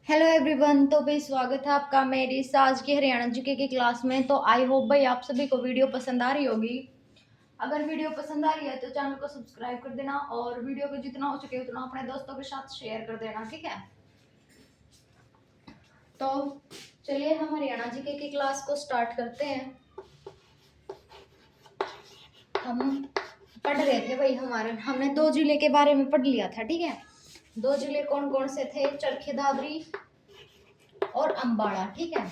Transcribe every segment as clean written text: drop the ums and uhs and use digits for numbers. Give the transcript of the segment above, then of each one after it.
Hello everyone. तो भाई स्वागत है आपका मेरी इस आज की हरियाणा जीके की क्लास में। तो आई होप भाई आप सभी को वीडियो पसंद आ रही होगी। अगर वीडियो पसंद आ रही है तो चैनल को सब्सक्राइब कर देना और वीडियो को जितना हो सके उतना अपने दोस्तों के साथ शेयर कर देना, ठीक है। तो चलिए हम हरियाणा जीके की क्लास को स्टार्ट करते हैं। हम पढ़ रहे थे भाई, हमने दो जिले के बारे में पढ़ लिया था, ठीक है। दो जिले कौन कौन से थे? चरखी दादरी और अम्बाड़ा, ठीक है।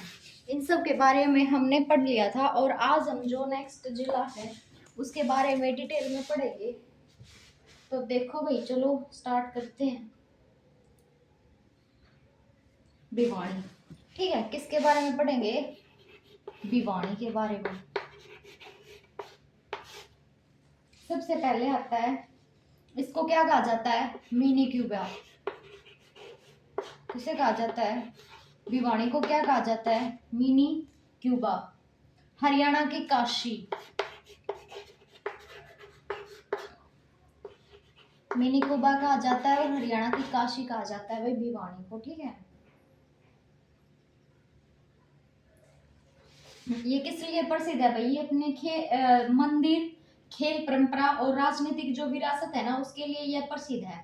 इन सब के बारे में हमने पढ़ लिया था और आज हम जो नेक्स्ट जिला है उसके बारे में डिटेल में पढ़ेंगे। तो देखो भाई, चलो स्टार्ट करते हैं। भिवानी, ठीक है। किसके बारे में पढ़ेंगे? भिवानी के बारे में। सबसे पहले आता है, इसको क्या कहा जाता है? Mini Cuba. किसे कहा जाता है? भिवानी को क्या कहा जाता है? Mini Cuba. हरियाणा की काशी, मिनी क्यूबा कहा जाता है और हरियाणा की काशी कहा जाता है भाई भिवानी को, ठीक है। ये किस लिए प्रसिद्ध है भाई? ये अपने मंदिर, खेल परंपरा और राजनीतिक जो विरासत है ना उसके लिए यह प्रसिद्ध है।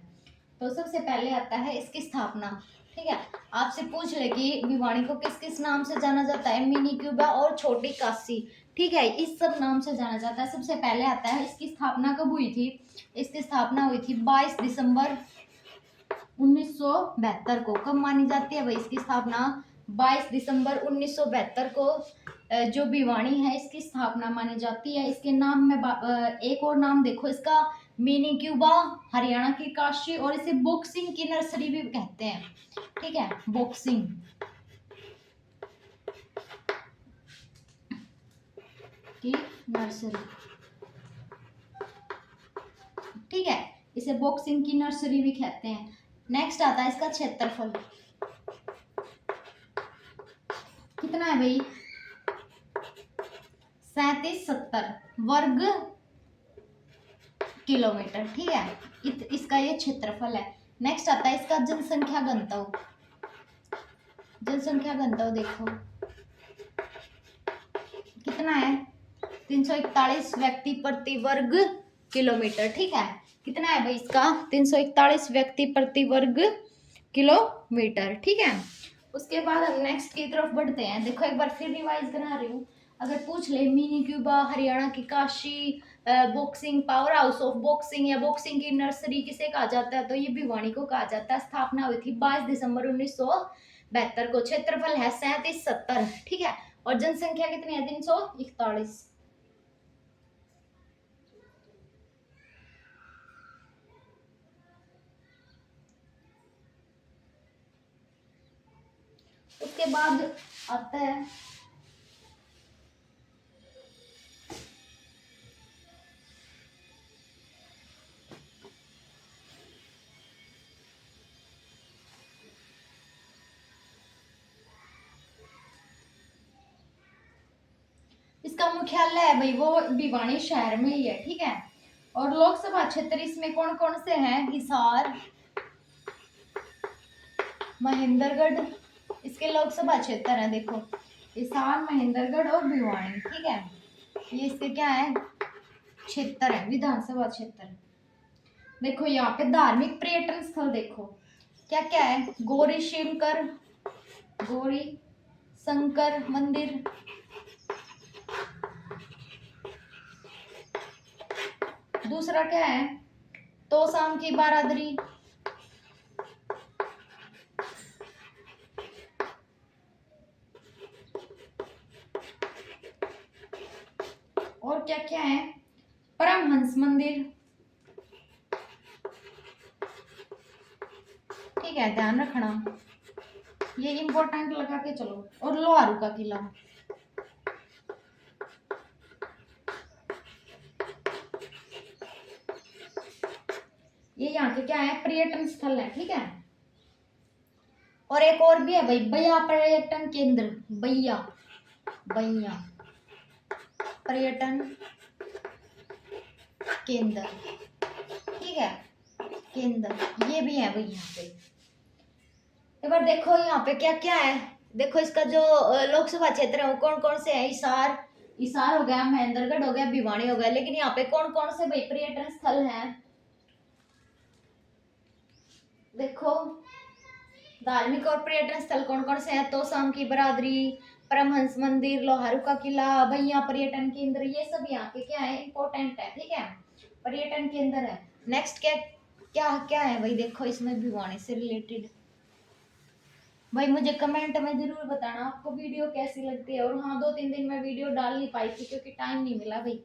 तो सबसे पहले आता है इसकी स्थापना, ठीक है। आपसे पूछ ले कि भिवानी को किस किस नाम से जाना जाता है? मिनी क्यूबा और छोटी काशी, ठीक है। इस सब नाम से जाना जाता है। सबसे पहले आता है इसकी स्थापना कब हुई थी? इसकी स्थापना हुई थी 22 दिसंबर 1972 को। कब मानी जाती है भाई इसकी स्थापना? 22 दिसंबर 1972 को जो भिवानी है इसकी स्थापना मानी जाती है। इसके नाम में एक और नाम देखो इसका, मिनी क्यूबा, हरियाणा की काशी, और इसे बॉक्सिंग की नर्सरी भी कहते हैं, ठीक है। बॉक्सिंग की नर्सरी, ठीक है। इसे बॉक्सिंग की नर्सरी भी कहते हैं। नेक्स्ट आता है इसका क्षेत्रफल। कितना है भाई? 3770 वर्ग किलोमीटर, ठीक है। इसका ये क्षेत्रफल है। नेक्स्ट आता है इसका जनसंख्या घनत्व। जनसंख्या घनत्व देखो कितना है? 341 व्यक्ति प्रति वर्ग किलोमीटर, ठीक है। कितना है भाई इसका? 341 व्यक्ति प्रति वर्ग किलोमीटर, ठीक है। उसके बाद हम नेक्स्ट की तरफ बढ़ते हैं। देखो एक बार फिर रिवाइज करा रही हूँ। अगर पूछ ले मिनी क्यूबा, हरियाणा की Kashi, boxing, power house of boxing या बॉक्सिंग की नर्सरी किसे कहा जाता है? तो ये भिवानी को कहा जाता है। स्थापना हुई थी 22 दिसंबर 1972 को। क्षेत्रफल है 3770, ठीक है। और जनसंख्या कितनी है? 341। उसके बाद आता है इसका मुख्यालय है भाई वो भिवानी शहर में ही है, ठीक है। और लोकसभा क्षेत्र इसमें कौन कौन से हैं? हिसार, महेंद्रगढ़, इसके लोकसभा क्षेत्र है। देखो हिसार, महेंद्रगढ़ और भिवानी, ठीक है। ये इसके क्या है? क्षेत्र है, विधानसभा क्षेत्र। देखो यहाँ पे धार्मिक पर्यटन स्थल देखो क्या क्या है? गौरी शंकर, गौरी शंकर मंदिर, दूसरा क्या है? तोशाम की बारादरी, और क्या क्या है? परमहंस मंदिर, ठीक है। ध्यान रखना, ये इंपॉर्टेंट लगा के चलो। और लोहारू का किला, ये यहाँ के क्या है? पर्यटन स्थल है, ठीक है। और एक और भी है भाई, बया पर्यटन केंद्र, बया, बया पर्यटन केंद्र, ठीक है। केंद्र ये भी है भाई यहाँ पे। एक बार देखो यहाँ पे क्या क्या है। देखो इसका जो लोकसभा क्षेत्र है वो कौन कौन से है। हिसार, हिसार हो गया, महेंद्रगढ़ हो गया, भिवानी हो गया। लेकिन यहाँ पे कौन कौन से भाई पर्यटन स्थल हैं देखो। धार्मिक और पर्यटन स्थल कौन कौन से हैं? तोशाम की बरादरी, परमहंस मंदिर, लोहारू का किला, भैया पर्यटन केंद्र, ये सब यहाँ के क्या है, इंपॉर्टेंट है। ठीक है, पर्यटन केंद्र है। नेक्स्ट क्या क्या क्या है भाई देखो इसमें भिवानी से रिलेटेड। भाई मुझे कमेंट में जरूर बताना आपको वीडियो कैसी लगती है। और हाँ, 2-3 दिन में वीडियो डाल नहीं पाई थी क्योंकि टाइम नहीं मिला भाई।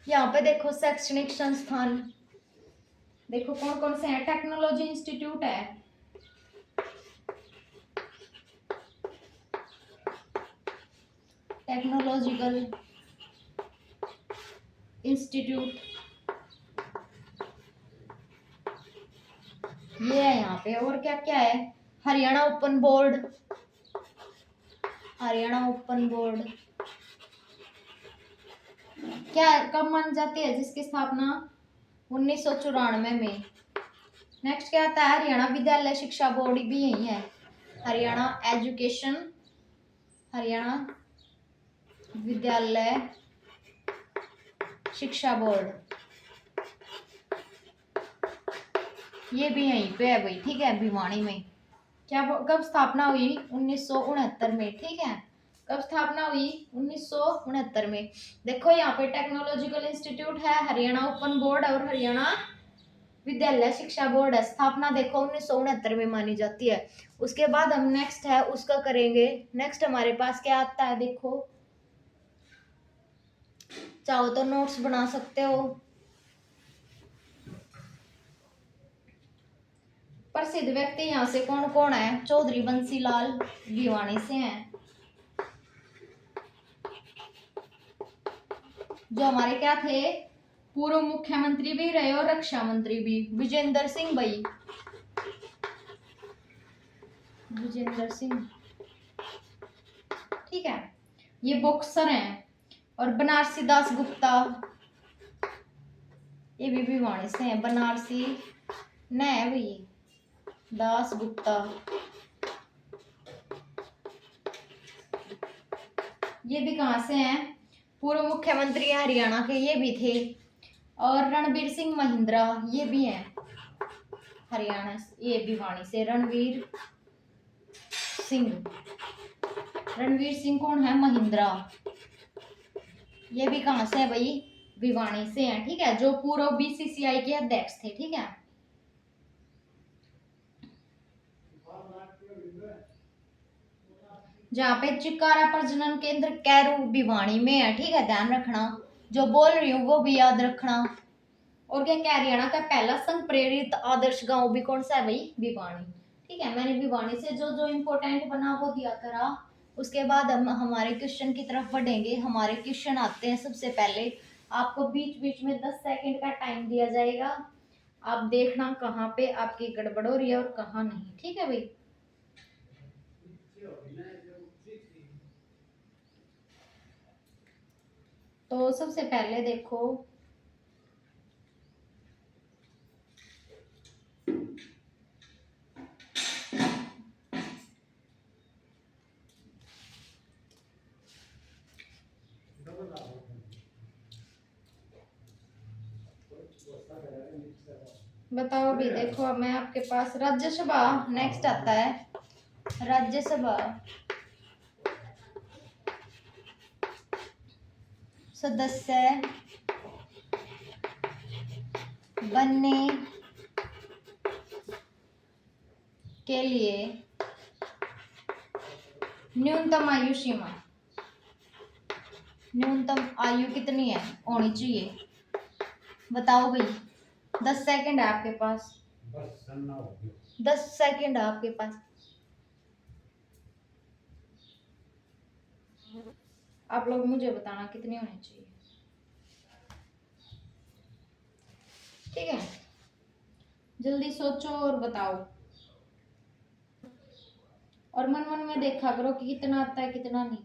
यहाँ पे देखो शैक्षणिक संस्थान देखो कौन कौन से हैं। टेक्नोलॉजी इंस्टीट्यूट है, टेक्नोलॉजिकल इंस्टीट्यूट ये है यहाँ पे। और क्या क्या है? Haryana open board, Haryana open board क्या कब मानी जाती है? जिसकी स्थापना 1994 में। नेक्स्ट क्या आता है? हरियाणा विद्यालय शिक्षा बोर्ड भी यही है, हरियाणा एजुकेशन, हरियाणा विद्यालय शिक्षा बोर्ड, ये भी यहीं पे है भाई। ठीक है, भिवानी में। क्या कब स्थापना हुई? 1969 में। ठीक है, कब स्थापना हुई? 1969 में। देखो यहाँ पे टेक्नोलॉजिकल इंस्टीट्यूट है, हरियाणा ओपन बोर्ड और हरियाणा विद्यालय शिक्षा बोर्ड है। स्थापना देखो 1969 में मानी जाती है। उसके बाद हम नेक्स्ट है उसका करेंगे। नेक्स्ट हमारे पास क्या आता है देखो, चाहो तो नोट्स बना सकते हो। प्रसिद्ध व्यक्ति यहाँ से कौन कौन है? चौधरी बंसीलाल भिवानी से हैं, जो हमारे क्या थे, पूर्व मुख्यमंत्री भी रहे और रक्षा मंत्री भी। विजेंद्र सिंह भाई, विजेंद्र सिंह। ठीक है, ये बॉक्सर हैं। और बनारसी दास गुप्ता, ये भी भिवानी से हैं। बनारसी न है भाई, दास गुप्ता, ये भी कहाँ से हैं? पूर्व मुख्यमंत्री हरियाणा के ये भी थे। और रणवीर सिंह महिंद्रा, ये भी हैं हरियाणा, ये भिवानी से। रणवीर सिंह, रणवीर सिंह कौन है? महिंद्रा, ये भी कहाँ से है भाई? भिवानी से हैं। ठीक है, जो पूर्व बीसीसीआई के अध्यक्ष थे। ठीक है, जहाँ पे चिकारा प्रजनन केंद्र कैरू भिवानी में है। ठीक है, ध्यान रखना, जो बोल रही हूँ वो भी याद रखना। और क्या क्या, हरियाणा का पहला संघ प्रेरित आदर्श गांव भी कौन सा है भाई? भिवानी। ठीक है, मैंने भिवानी से जो जो इम्पोर्टेंट बना वो दिया करा। उसके बाद हम हमारे क्वेश्चन की तरफ बढ़ेंगे। हमारे क्वेश्चन आते हैं सबसे पहले। आपको बीच बीच में 10 सेकंड का टाइम दिया जाएगा, आप देखना कहाँ पे आपकी गड़बड़ हो रही है और कहाँ नहीं। ठीक है भाई, तो सबसे पहले देखो, बताओ भी। देखो मैं आपके पास राज्यसभा नेक्स्ट आता है। राज्यसभा सदस्य बनने के लिए न्यूनतम आयु सीमा, न्यूनतम आयु कितनी है होनी चाहिए? बताओ भाई, 10 सेकंड है आपके पास। 10 सेकंड है आपके पास। आप लोग मुझे बताना कितनी होनी चाहिए। ठीक है, जल्दी सोचो और बताओ। और मन मन में देखा करो कि कितना आता है कितना नहीं।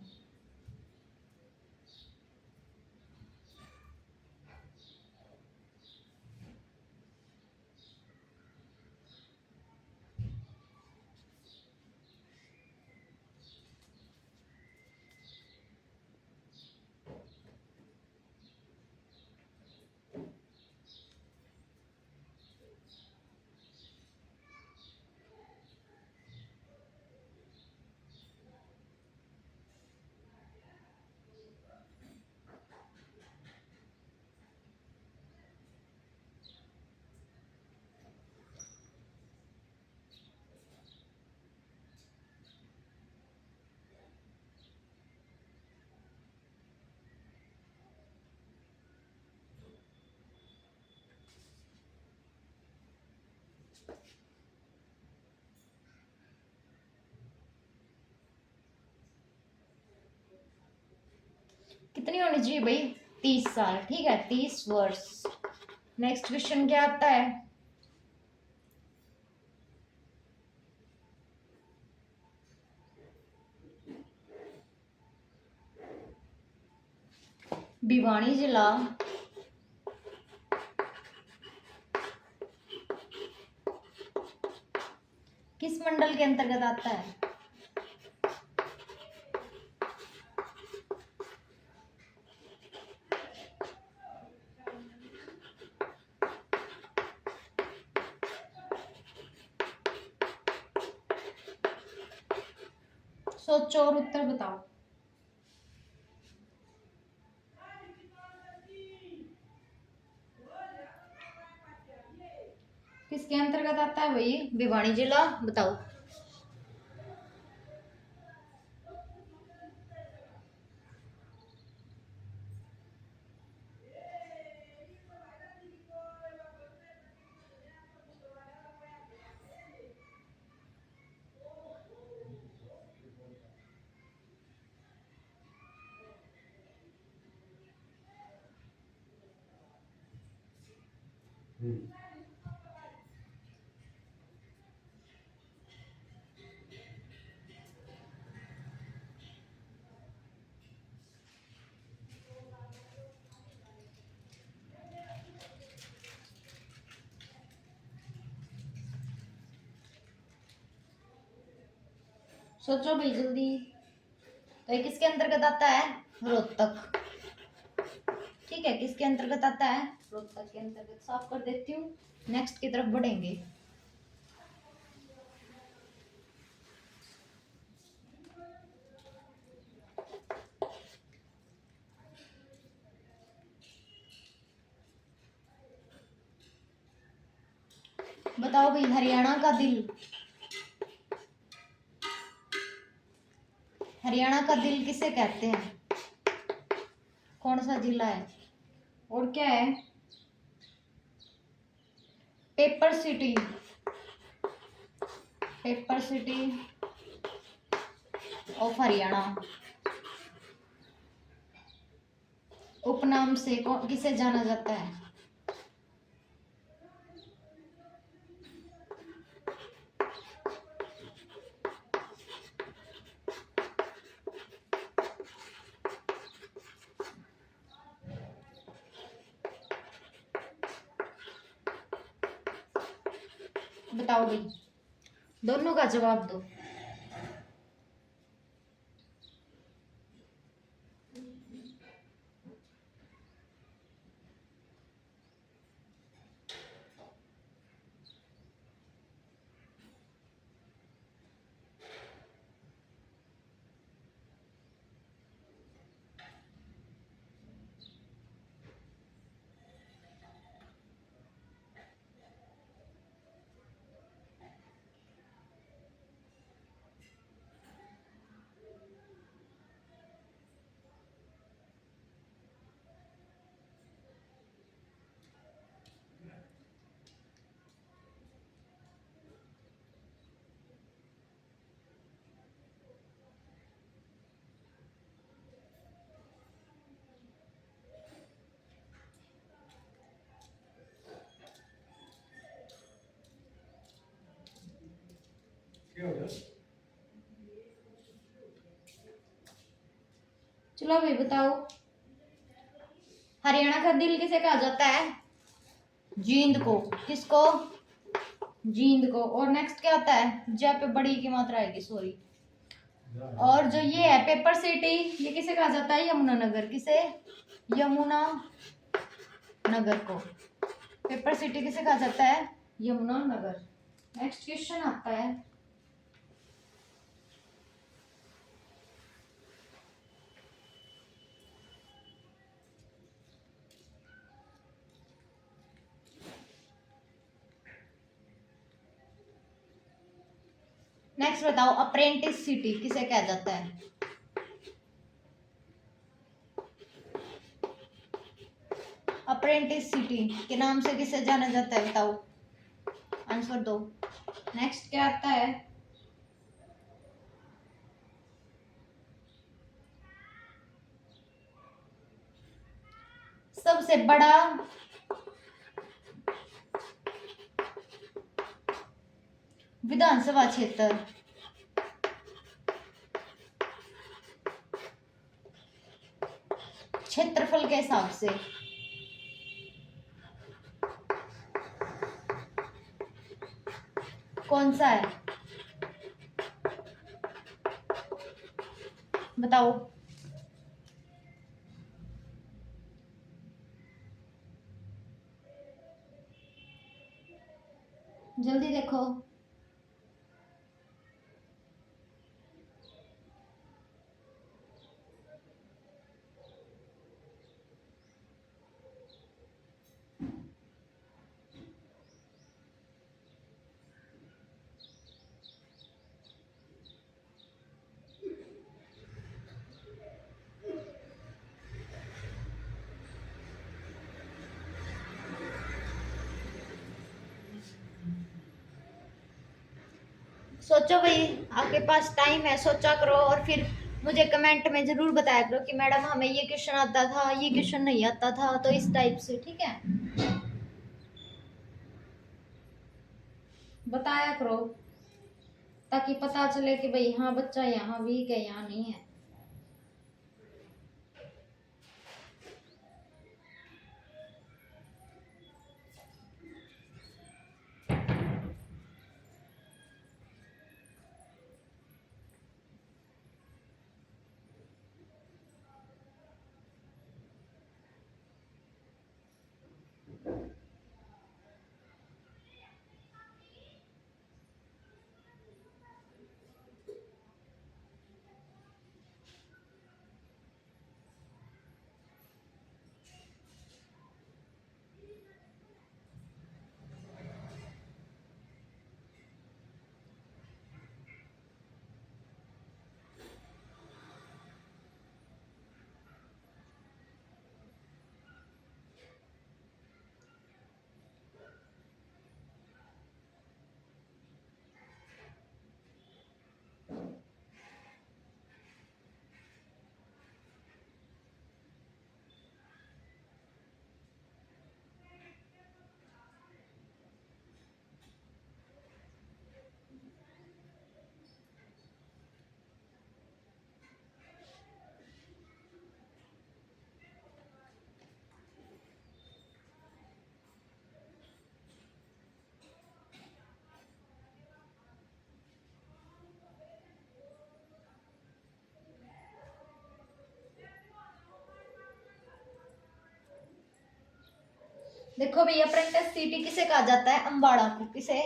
कितनी होनी चाहिए भाई? 30 साल, ठीक है, 30 वर्ष। नेक्स्ट क्वेश्चन क्या आता है? भिवानी जिला किस मंडल के अंतर्गत आता है? सोचो और उत्तर बताओ। किसके अंतर्गत आता है भाई भिवानी जिला? बताओ। सोचो भाई जल्दी। तो ये किसके अंतर्गत आता है? रोहतक। ठीक है, किसके अंतर्गत आता है? रोहतक के अंतर्गत। साफ कर देती हूँ, नेक्स्ट की तरफ बढ़ेंगे। बताओ भाई, हरियाणा का दिल, हरियाणा का दिल किसे कहते हैं? कौन सा जिला है और क्या है? Paper city, paper city of Haryana. उपनाम से कौन किसे जाना जाता है? बताओ भाई, दोनों का जवाब दो। क्या हो गया? चलो भाई बताओ, हरियाणा का दिल किसे कहा जाता है? जींद को। किसको? जींद को। और नेक्स्ट क्या आता है? ज पे बड़ी की मात्रा आएगी, सॉरी। और जो ये है पेपर सिटी, ये किसे कहा जाता है? यमुनानगर। किसे? यमुनानगर को पेपर सिटी किसे कहा जाता है? यमुनानगर। नेक्स्ट क्वेश्चन आता है, नेक्स्ट बताओ, अप्रेंटिस सिटी किसे कहा जाता है? अप्रेंटिस सिटी के नाम से किसे जाना जाता है? बताओ, आंसर दो। नेक्स्ट क्या आता है? सबसे बड़ा विधानसभा क्षेत्र क्षेत्रफल के हिसाब से कौन सा है? बताओ। जल्दी देखो। सोचो भाई, आपके पास टाइम है, सोचा करो और फिर मुझे कमेंट में जरूर बताया करो कि मैडम हमें ये क्वेश्चन आता था, ये क्वेश्चन नहीं आता था, तो इस टाइप से, ठीक है? बताया करो ताकि पता चले कि भाई हाँ बच्चा यहाँ वीक है, यहाँ नहीं है। देखो भैया, अप्रेंटिस सिटी किसे कहा जाता है? अंबाड़ा को। किसे?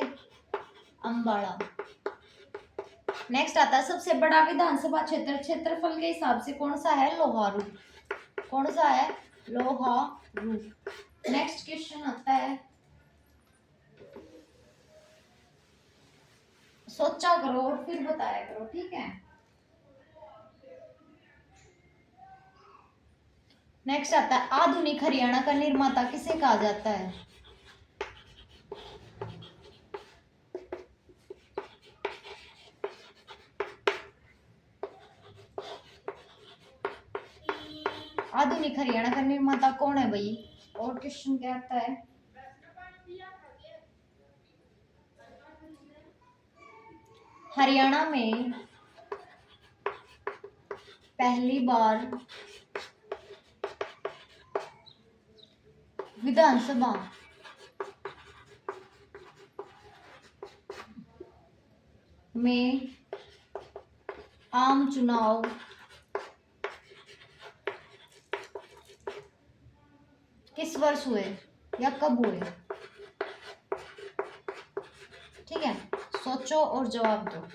अंबाड़ा। नेक्स्ट आता है, सबसे बड़ा विधानसभा क्षेत्र क्षेत्रफल के हिसाब से कौन सा है? लोहारू। कौन सा है? लोहारू। नेक्स्ट क्वेश्चन आता है, सोचा करो और फिर बताया करो, ठीक है? नेक्स्ट आता है, आधुनिक हरियाणा का निर्माता किसे कहा जाता है? आधुनिक हरियाणा का निर्माता कौन है भाई? और क्वेश्चन क्या आता है? हरियाणा में पहली बार विधानसभा में आम चुनाव किस वर्ष हुए या कब हुए? ठीक है, सोचो और जवाब दो।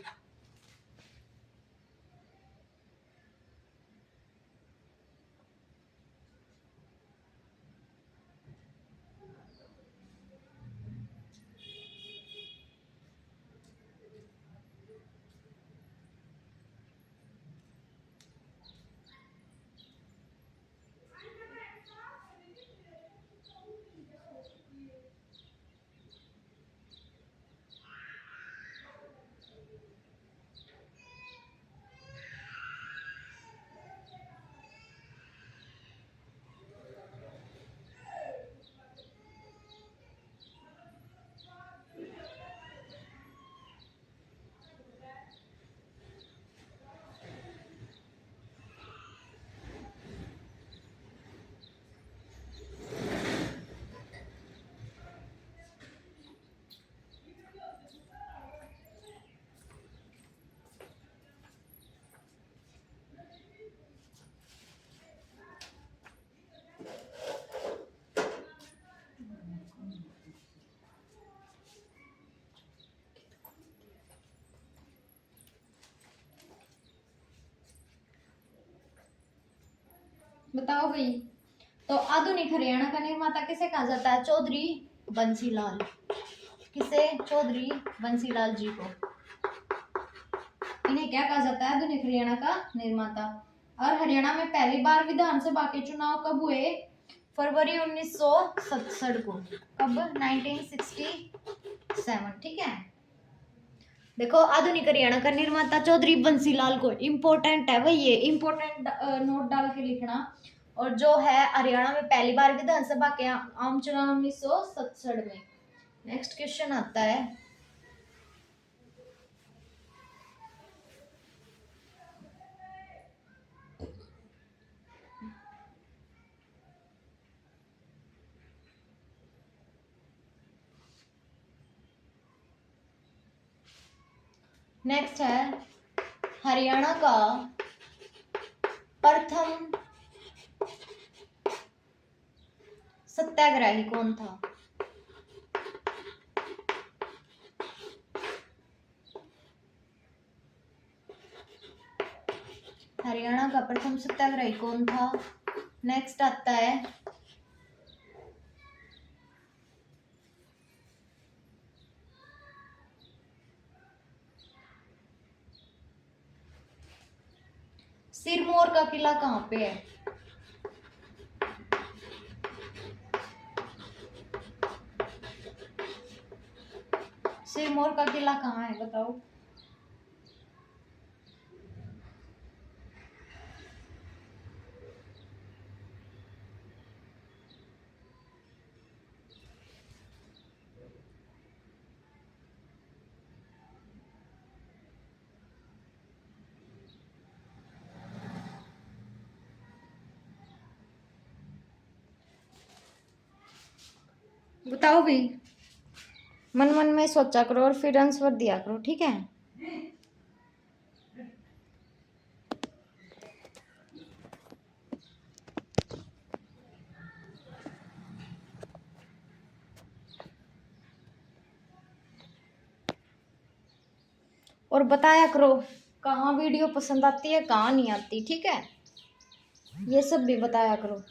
बताओ भाई। तो आधुनिक हरियाणा का निर्माता किसे कहा जाता है? चौधरी बंसीलाल। किसे? चौधरी बंसीलाल जी को। इन्हें क्या कहा जाता है? आधुनिक हरियाणा का निर्माता। और हरियाणा में पहली बार विधानसभा के चुनाव कब हुए? फरवरी 1967 को। कब? 1967। ठीक है, देखो आधुनिक हरियाणा का निर्माता चौधरी बंसीलाल को। इंपॉर्टेंट है भाई, ये इंपॉर्टेंट नोट डाल के लिखना। और जो है हरियाणा में पहली बार विधानसभा के आम चुनाव 1967 में। नेक्स्ट क्वेश्चन आता है, नेक्स्ट है हरियाणा का प्रथम सत्याग्रही कौन था? हरियाणा का प्रथम सत्याग्रही कौन था? नेक्स्ट आता है सिरमौर का किला कहाँ पे है? सिरमौर का किला कहाँ है बताओ? बताओ भाई, मन मन में सोचा करो और फिर आंसर दिया करो, ठीक है? और बताया करो कहाँ वीडियो पसंद आती है, कहाँ नहीं आती, ठीक है? ये सब भी बताया करो।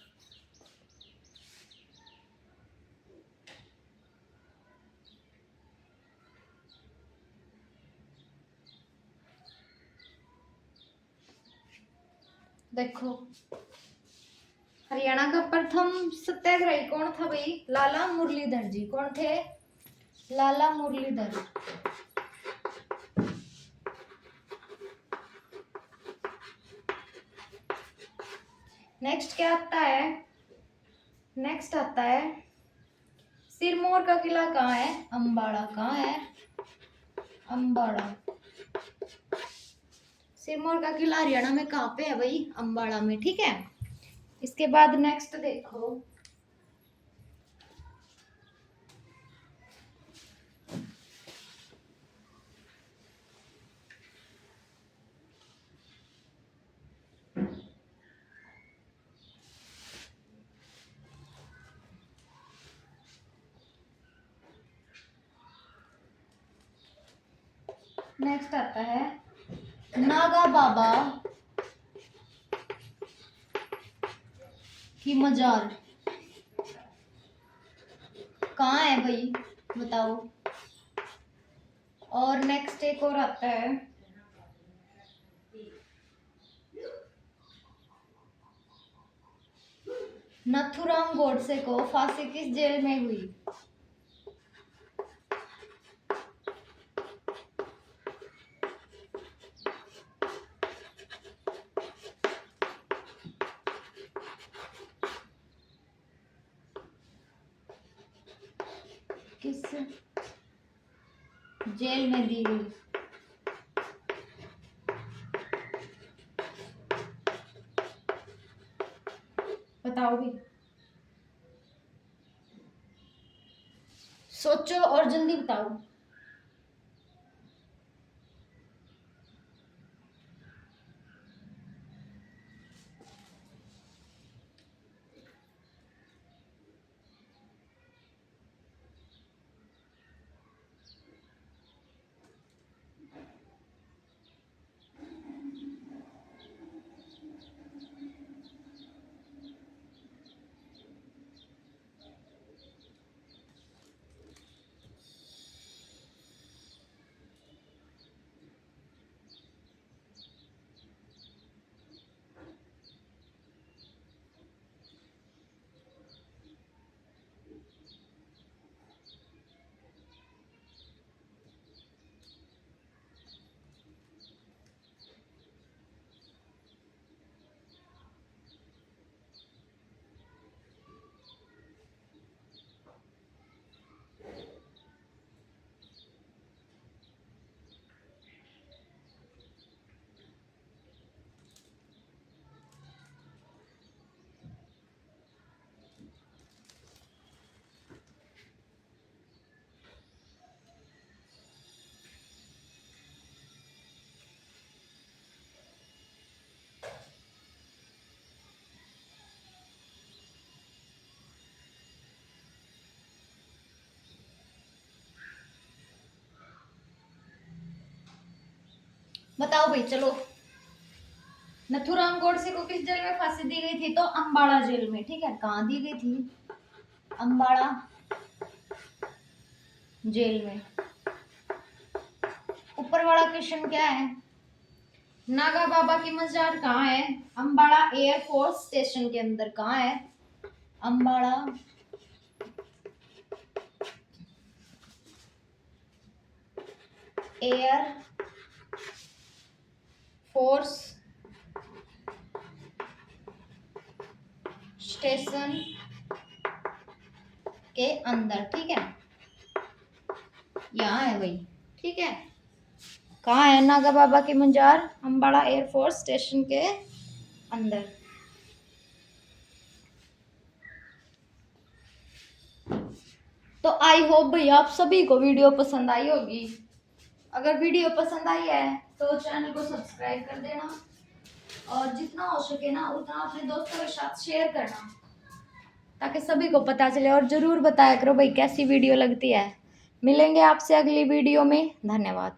देखो हरियाणा का प्रथम सत्याग्रही कौन था भाई? लाला मुरलीधर जी। कौन थे? लाला मुरलीधर। नेक्स्ट क्या आता है? नेक्स्ट आता है सिरमौर का किला कहाँ है? अंबाड़ा। कहाँ है? अंबाड़ा। सिरमौर का किला हरियाणा में कहाँ पे है भाई? अंबाड़ा में, ठीक है? इसके बाद नेक्स्ट देखो, नेक्स्ट आता है नागा बाबा की मजार कहाँ है भाई, बताओ। और नेक्स्ट एक और आता है नथुराम गोडसे को फांसी किस जेल में हुई। किस जेल में दी गई। बताओ भी, सोचो और जल्दी बताओ। बताओ भाई चलो। नथुराम गोडसे को किस जेल में फांसी दी गई थी, तो अंबाड़ा जेल में। ठीक है, कहाँ दी गई थी, अंबाड़ा जेल में। ऊपर वाला क्वेश्चन क्या है, नागा बाबा की मजार कहाँ है, अंबाड़ा एयरफोर्स स्टेशन के अंदर। कहाँ है, अंबाड़ा एयर फोर्स स्टेशन के अंदर। ठीक है, यहाँ है भाई। ठीक है, कहाँ है नागा बाबा की मजार, अंबाड़ा एयरफोर्स स्टेशन के अंदर। तो आई होप भाई आप सभी को वीडियो पसंद आई होगी। अगर वीडियो पसंद आई है तो चैनल को सब्सक्राइब कर देना, और जितना हो सके ना उतना अपने दोस्तों के साथ शेयर करना, ताकि सभी को पता चले। और ज़रूर बताया करो भाई कैसी वीडियो लगती है। मिलेंगे आपसे अगली वीडियो में। धन्यवाद।